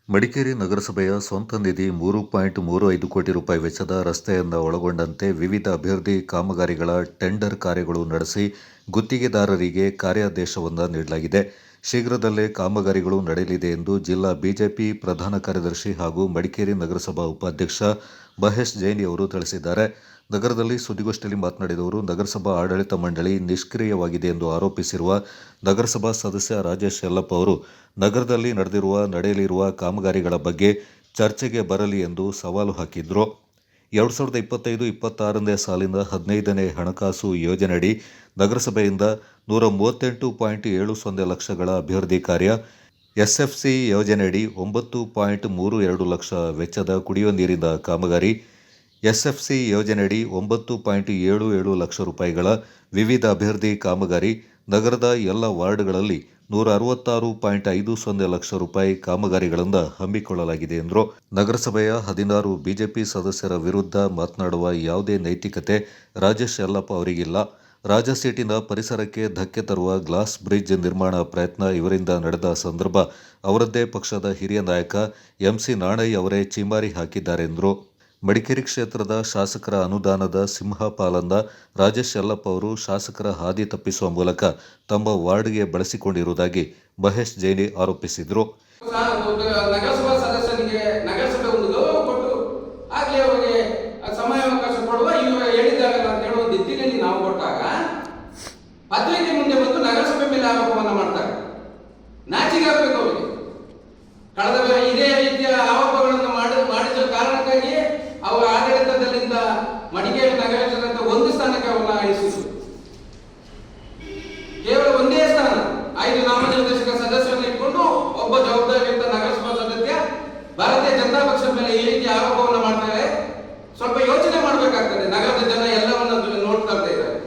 ಮಡಿಕೇರಿ ನಗರಸಭೆಯ ಸ್ವಂತ ನಿಧಿ 3.35 ಕೋಟಿ ರೂಪಾಯಿ ವೆಚ್ಚದ ರಸ್ತೆಯನ್ನು ಒಳಗೊಂಡಂತೆ ವಿವಿಧ ಅಭಿವೃದ್ಧಿ ಕಾಮಗಾರಿಗಳ ಟೆಂಡರ್ ಕಾರ್ಯಗಳು ನಡೆಸಿ ಗುತ್ತಿಗೆದಾರರಿಗೆ ಕಾರ್ಯಾದೇಶವನ್ನು ನೀಡಲಾಗಿದೆ. ಶೀಘ್ರದಲ್ಲೇ ಕಾಮಗಾರಿಗಳು ನಡೆಯಲಿದೆ ಎಂದು ಜಿಲ್ಲಾ ಬಿಜೆಪಿ ಪ್ರಧಾನ ಕಾರ್ಯದರ್ಶಿ ಹಾಗೂ ಮಡಿಕೇರಿ ನಗರಸಭಾ ಉಪಾಧ್ಯಕ್ಷ ಮಹೇಶ್ ಜೈನ್ ಅವರು ತಿಳಿಸಿದ್ದಾರೆ. ನಗರದಲ್ಲಿ ಸುದ್ದಿಗೋಷ್ಠಿಯಲ್ಲಿ ಮಾತನಾಡಿದ ಅವರು, ನಗರಸಭಾ ಆಡಳಿತ ಮಂಡಳಿ ನಿಷ್ಕ್ರಿಯವಾಗಿದೆ ಎಂದು ಆರೋಪಿಸಿರುವ ನಗರಸಭಾ ಸದಸ್ಯ ರಾಜೇಶ್ ಯಲ್ಲಪ್ಪ ಅವರು ನಗರದಲ್ಲಿ ನಡೆಯಲಿರುವ ಕಾಮಗಾರಿಗಳ ಬಗ್ಗೆ ಚರ್ಚೆಗೆ ಬರಲಿ ಎಂದು ಸವಾಲು ಹಾಕಿದರು. 2025-26ನೇ ಸಾಲಿನ 15ನೇ ಹಣಕಾಸು ಯೋಜನೆಯಡಿ ನಗರಸಭೆಯಿಂದ 138.70 ಲಕ್ಷಗಳ ಅಭಿವೃದ್ಧಿ ಕಾರ್ಯ, ಎಸ್ಎಫ್ಸಿ ಯೋಜನೆಯಡಿ 9.32 ಲಕ್ಷ ವೆಚ್ಚದ ಕುಡಿಯುವ ನೀರಿನ ಕಾಮಗಾರಿ, ಎಸ್ಎಫ್ಸಿ ಯೋಜನೆಯಡಿ 9.77 ಲಕ್ಷ ರೂಪಾಯಿಗಳ ವಿವಿಧ ಅಭಿವೃದ್ಧಿ ಕಾಮಗಾರಿ, ನಗರದ ಎಲ್ಲ ವಾರ್ಡ್ಗಳಲ್ಲಿ 166.50 ಲಕ್ಷ ರೂಪಾಯಿ ಕಾಮಗಾರಿಗಳನ್ನು ಹಮ್ಮಿಕೊಳ್ಳಲಾಗಿದೆ ಎಂದರು. ನಗರಸಭೆಯ 16 ಬಿಜೆಪಿ ಸದಸ್ಯರ ವಿರುದ್ಧ ಮಾತನಾಡುವ ಯಾವುದೇ ನೈತಿಕತೆ ರಾಜೇಶ್ ಯಲ್ಲಪ್ಪ ಅವರಿಗಿಲ್ಲ. ರಾಜಸೀಟಿನ ಪರಿಸರಕ್ಕೆ ಧಕ್ಕೆ ತರುವ ಗ್ಲಾಸ್ ಬ್ರಿಡ್ಜ್ ನಿರ್ಮಾಣ ಪ್ರಯತ್ನ ಇವರಿಂದ ನಡೆದ ಸಂದರ್ಭ ಅವರದ್ದೇ ಪಕ್ಷದ ಹಿರಿಯ ನಾಯಕ ಎಂಸಿ ನಾಣಯ್ಯ ಅವರೇ ಛೀಮಾರಿ ಹಾಕಿದ್ದಾರೆ ಎಂದರು. ಮಡಿಕೇರಿ ಕ್ಷೇತ್ರದ ಶಾಸಕರ ಅನುದಾನದ ಸಿಂಹಪಾಲನ್ನ ರಾಜೇಶ್ ಯಲ್ಲಪ್ಪ ಅವರು ಶಾಸಕರ ಹಾದಿ ತಪ್ಪಿಸುವ ಮೂಲಕ ತಮ್ಮ ವಾರ್ಡ್ಗೆ ಬಳಸಿಕೊಂಡಿರುವುದಾಗಿ ಮಹೇಶ್ ಜೈನ್ ಆರೋಪಿಸಿದರು. ನಗರಸಭಾ ಸದಸ್ಯನಿಗೆ ನಗರಸಭೆ ಒಂದು ಗೌರವ ಕೊಟ್ಟು ಆಗ್ಲೇ ಅವರಿಗೆ ಸಮಯಾವಕಾಶ ಕೊಡುವ ಇವರು ಹೇಳಿದ್ದಾಗಲ್ಲ ಅಂತ ಹೇಳುವ ದಿಕ್ಕಿನಲ್ಲಿ ನಾವು ಕೊಟ್ಟಾಗ ಪತ್ರಿಕೆ ಮುಂದೆ ಬಂದು ನಗರಸಭೆ ಮೇಲೆ ಆರೋಪವನ್ನು ಮಾಡ್ತಾರೆ. ನಾಚಿಗೆ ಆಗಬೇಕು ಅವರಿಗೆ. ಕಳೆದ ಇದೇ ರೀತಿಯ ಆರೋಪಗಳನ್ನು ಮಾಡಿದ ಕಾರಣಕ್ಕಾಗಿ ಅವರ ಆಡಳಿತದಲ್ಲಿಂದ ಮಡಿಕೇರಿ ನಗರದ ಒಂದು ಸ್ಥಾನಕ್ಕೆ ಅವರನ್ನ ಇಳಿಸಿದ್ರು. ಕೇವಲ ಒಂದೇ ಸ್ಥಾನ, 5 ನಾಮನಿರ್ದೇಶಕ ಸದಸ್ಯರನ್ನು ಇಟ್ಕೊಂಡು ಒಬ್ಬ ಜವಾಬ್ದಾರಿಯುತ ನಗರಸಭಾ ಸದಸ್ಯ ಭಾರತೀಯ ಜನತಾ ಪಕ್ಷದ ಮೇಲೆ ಈ ರೀತಿ ಆರೋಪವನ್ನು ಮಾಡ್ತಾರೆ. ಸ್ವಲ್ಪ ಯೋಚನೆ ಮಾಡಬೇಕಾಗ್ತದೆ. ನಗರದ ಜನ ಎಲ್ಲವನ್ನ ನೋಡ್ತಾ ಇದ್ದಾರೆ.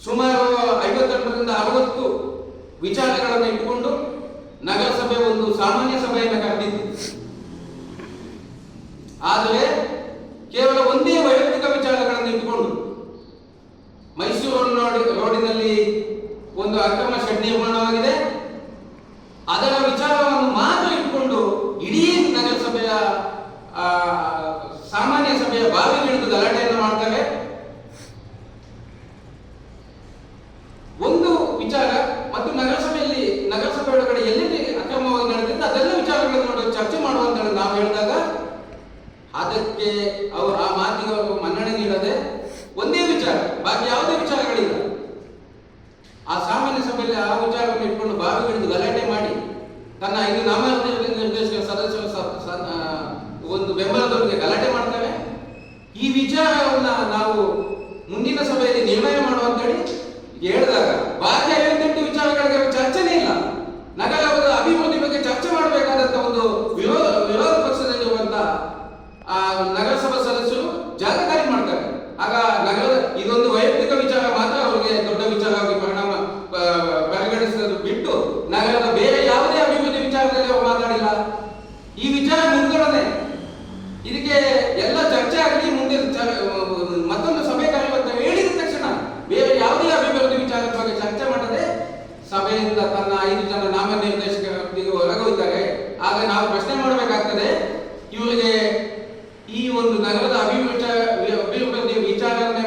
ಸುಮಾರು 58ರಿಂದ 60 ವಿಚಾರಗಳನ್ನು ಇಟ್ಟುಕೊಂಡು ನಗರಸಭೆ ಒಂದು ಸಾಮಾನ್ಯ ಸಭೆಯನ್ನು ಕರೆದಿತ್ತು. ಆದರೆ ಕೇವಲ ಒಂದೇ ವೈಯಕ್ತಿಕ ವಿಚಾರಗಳನ್ನು ಇಟ್ಟುಕೊಂಡು ಮೈಸೂರು ರೋಡಿನಲ್ಲಿ ಒಂದು ಅಕ್ರಮ ಶೆಡ್ ನಿರ್ಮಾಣವಾಗಿದೆ, ಅದರ ವಿಚಾರವನ್ನು ಮಾತ್ರ ಇಟ್ಟುಕೊಂಡು ಇಡೀ ನಗರಸಭೆಯ ಸಾಮಾನ್ಯ ಸಭೆಯ ಬಾವಿಗಿಳಿದು ಗಲಾಟೆಯನ್ನು ಮಾಡ್ತಾರೆ. ಒಂದು ವಿಚಾರ ಮತ್ತು ನಗರಸಭೆ ಒಳಗಡೆ ಎಲ್ಲಿ ಅಕ್ರಮವಾಗಿ ನಡೆದಿದ್ದು ಅದೆಲ್ಲ ವಿಚಾರಗಳನ್ನು ಚರ್ಚೆ ಮಾಡುವಂತ ನಾವು ಹೇಳಿದಾಗ ಅದಕ್ಕೆ ಅವರು ಆ ಮಾತಿಗೆ ಮನ್ನಣೆ ನೀಡದೆ ಒಂದೇ ವಿಚಾರ, ಬಾಕಿ ಯಾವುದೇ ವಿಚಾರಗಳಿಲ್ಲ, ಆ ಸಾಮಾನ್ಯ ಸಭೆಯಲ್ಲಿ ಆ ವಿಚಾರವನ್ನು ಇಟ್ಕೊಂಡು ಬಾವಿಗಿಳಿದು ಗಲಾಟೆ ಮಾಡಿ ತನ್ನ 5 ನಾಮನಿರ್ದೇಶಕ ಸದಸ್ಯರು ಒಂದು ಬೆಂಬಲದೊಂದಿಗೆ ಗಲಾಟೆ ಮಾಡ್ತಾರೆ. ಈ ವಿಚಾರವನ್ನ ನಾವು ಮುಂದಿನ ಸಭೆಯಲ್ಲಿ ನಿರ್ಣಯ ಮಾಡುವಂತೇಳಿ ಹೇಳಿದಾಗ ಬಾಕಿ 58 ವಿಚಾರಗಳಿಗೆ ಚರ್ಚೆನೇ ಇಲ್ಲ. ನಗರದ ಅಭಿವೃದ್ಧಿ ಬಗ್ಗೆ ಚರ್ಚೆ ಮಾಡಬೇಕಾದಂತ ಒಂದು ವಿರೋಧ ಪಕ್ಷದಲ್ಲಿರುವಂತ ನಗರಸಭಾ ಸದಸ್ಯರು ಜಾಗಕಾರಿ ಮಾಡ್ತಾರೆ. ಆಗ ನಗರದ ಇದೊಂದು ವೈಯಕ್ತಿಕ ವಿಚಾರ ಮಾತ್ರ ಅವರಿಗೆ ದೊಡ್ಡ ವಿಚಾರವಾಗಿ ಪರಿಗಣಿಸೋದು ಬಿಟ್ಟು ನಗರದ ಬೇರೆ ಯಾವುದೇ ಅಭಿವೃದ್ಧಿ ವಿಚಾರದಲ್ಲಿ ಅವರು ಮಾತಾಡಿಲ್ಲ. ಈ ವಿಚಾರ ಮುಂದುವರೆದೆ. ಇದಕ್ಕೆ ಎಲ್ಲ ಚರ್ಚೆ ಆಗಲಿ, ಮುಂದೆ ಮತ್ತೊಂದು ಸಭೆ ಕರೆಯುವಂತ ಹೇಳಿದ ತಕ್ಷಣ ಬೇರೆ ಯಾವುದೇ ಅಭಿವೃದ್ಧಿ ವಿಚಾರದ ಬಗ್ಗೆ ಚರ್ಚೆ ಮಾಡದೆ ಸಭೆಯಿಂದ ತನ್ನ 5 ಜನ ನಾಮನಿರ್ದೇಶಕರಿಗೆ ಹೊರಗೋಯ್ತಾರೆ. ಆಗ ನಾವು ಪ್ರಶ್ನೆ ಮಾಡಬೇಕಾಗ್ತದೆ, ಇವರಿಗೆ ಈ ಒಂದು ನಗರದ ಅಭಿವೃದ್ಧಿ ವಿಚಾರನೇ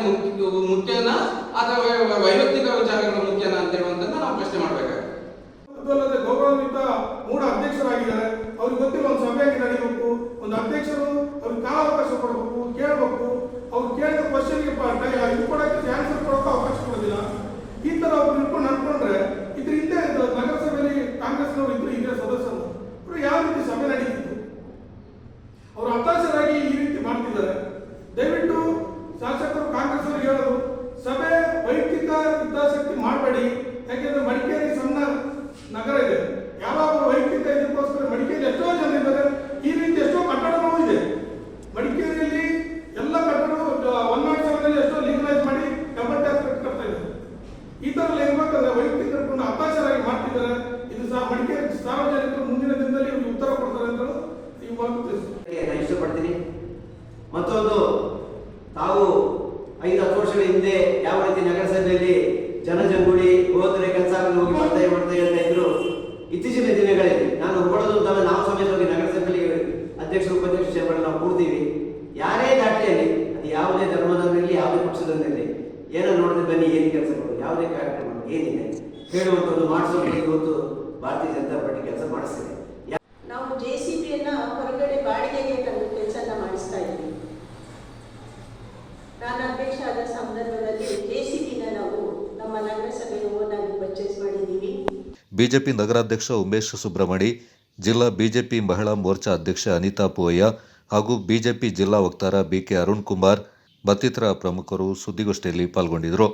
ಮುಖ್ಯನ ಅಥವಾ ವೈಯಕ್ತಿಕ ವಿಚಾರಗಳು ಮುಖ್ಯನ ಅಂತ ಹೇಳುವಂತದ್ದು ನಾವು ಪ್ರಶ್ನೆ ಮಾಡಬೇಕಾಗ್ತದೆ. ಗೌರವಾನ್ವಿತ 3 ಅಧ್ಯಕ್ಷರಾಗಿದ್ದಾರೆ. ಅವ್ರಿಗೆ ಗೊತ್ತಿರೋ ಒಂದು ಸಭೆಯಾಗಿ ನಡೆಯಬೇಕು. ಒಂದು ಅಧ್ಯಕ್ಷರು ಅವ್ರಿಗೆ ಕಾಲಾವಕಾಶ ಕೊಡಬೇಕು, ಕೇಳಬೇಕು. ಅವ್ರು ಕೇಳಿದ ಕ್ವಶನ್ಗೆ ಇದು ಕೊಡಕ್ಕೆ ಆನ್ಸರ್ ಕೊಡೋಕೆ ಅವಕಾಶ ಕೊಡೋದಿಲ್ಲ. ಈ ತರ ಅವ್ರು ಇಟ್ಕೊಂಡು ನಡ್ಕೊಂಡ್ರೆ ಇದ್ರ ಹಿಂದೆ ನಗರಸಭೆಯಲ್ಲಿ ಕಾಂಗ್ರೆಸ್ನವರು ಇದ್ರು, ಇದೇ ಸದಸ್ಯರು ಯಾವ ರೀತಿ ಸಭೆ ನಡೀತಿತ್ತು, ಅವರು ಹತಾಶರಾಗಿ ಈ ರೀತಿ ಮಾಡ್ತಿದ್ದಾರೆ. ದಯವಿಟ್ಟು ಶಾಸಕರು ಕಾಂಗ್ರೆಸ್ ಅವರು ಹೇಳೋದು, ಸಭೆ ವೈಯಕ್ತಿಕ ಹಿತಾಸಕ್ತಿ ಮಾಡಬೇಡಿ. ಯಾಕೆಂದ್ರೆ ಮಡಿಕೇರಿ ಸಣ್ಣ ನಗರ ಇದೆ. ಯಾವಾಗ ವೈಯಕ್ತಿಕ ಇದಕ್ಕೋಸ್ಕರ ಮಡಿಕೇರಿ ಎಷ್ಟೋ ಜನ ಇದ್ದಾರೆ. ಈ ರೀತಿ ಎಷ್ಟೋ ಕಟ್ಟಡಗಳು ಇದೆ ಮಡಿಕೇರಿಯಲ್ಲಿ. ಎಲ್ಲ ಕಟ್ಟಡಗಳು 107ನಲ್ಲಿ ಎಷ್ಟೋ ಲೀಗಲೈಸ್ ಮಾಡಿ ಡಬಲ್ ಟ್ಯಾಕ್ಸ್ ಕಟ್ತಾ ಇದ್ದಾರೆ. ಈ ತರ ಇರ್ಬೇಕಾದ್ರೆ ವೈಯಕ್ತಿಕ ಕಟ್ಕೊಂಡು ಹತಾಶರಾಗಿ ಮಾಡ್ತಿದ್ದಾರೆ. ಇದು ಮಡಿಕೇರಿ ಸಾರ್ವಜನಿಕರು ಮುಂದಿನ ದಿನದಲ್ಲಿ ಉತ್ತರ ಕೊಡ್ತಾರೆ ಅಂತ ಇಷ್ಟಪಡ್ತೀನಿ. ಮತ್ತೊಂದು, ತಾವು 5-10 ವರ್ಷಗಳ ಹಿಂದೆ ಯಾವ ರೀತಿ ನಗರಸಭೆಯಲ್ಲಿ ಜನಜಂಗುಳಿ ಹೋದ್ರೆ ಕೆಲಸ ಹೋಗಿ ಮಾಡ್ತಾ ಹೇಳ್ತಾ ಇದ್ರು, ಯಾವುದೇ ಧರ್ಮದವರಿರಲಿ, ಯಾವುದೇ ಪಕ್ಷದವರಿರಲಿ, ಏನೋ ನೋಡಿದ್ರೆ ಬನ್ನಿ ಏನು ಕೆಲಸಗಳು, ಯಾವುದೇ ಕಾರ್ಯಕ್ರಮ ಏನಿದೆ ಹೇಳುವಂಥದ್ದು ಮಾಡಿಸುವಂಥದ್ದು ಇವತ್ತು ಭಾರತೀಯ ಜನತಾ ಪಾರ್ಟಿ ಕೆಲಸ ಮಾಡಿಸ್ತಿದೆ. ನಾವು JCBಯನ್ನ ಹೊರಗಡೆ ಬಾಡಿಗೆಗೆ ತಂದು ಕೆಲಸನ ಮಾಡಿಸ್ತಾ ಇದ್ದೀವಿ. ನಾನು ಅಧ್ಯಕ್ಷ ಆದ ಸಂದರ್ಭದಲ್ಲಿ JCBನ ನಾವು ನಮ್ಮ ನಗರಸಭೆ ಓನಾಗಿ ಪರ್ಚೇಸ್ ಮಾಡಿದ್ದೀವಿ. ಬಿಜೆಪಿ ನಗರಾಧ್ಯಕ್ಷ ಉಮೇಶ್ ಸುಬ್ರಮಣಿ, ಜಿಲ್ಲಾ ಬಿಜೆಪಿ ಮಹಿಳಾ ಮೋರ್ಚಾ ಅಧ್ಯಕ್ಷೆ ಅನಿತಾ ಪೂವಯ್ಯ ಹಾಗೂ ಬಿಜೆಪಿ ಜಿಲ್ಲಾ ವಕ್ತಾರ BK ಅರುಣ್ ಕುಮಾರ್ ಮತ್ತಿತರ ಪ್ರಮುಖರು ಸುದ್ದಿಗೋಷ್ಠಿಯಲ್ಲಿ ಪಾಲ್ಗೊಂಡಿದ್ದರು.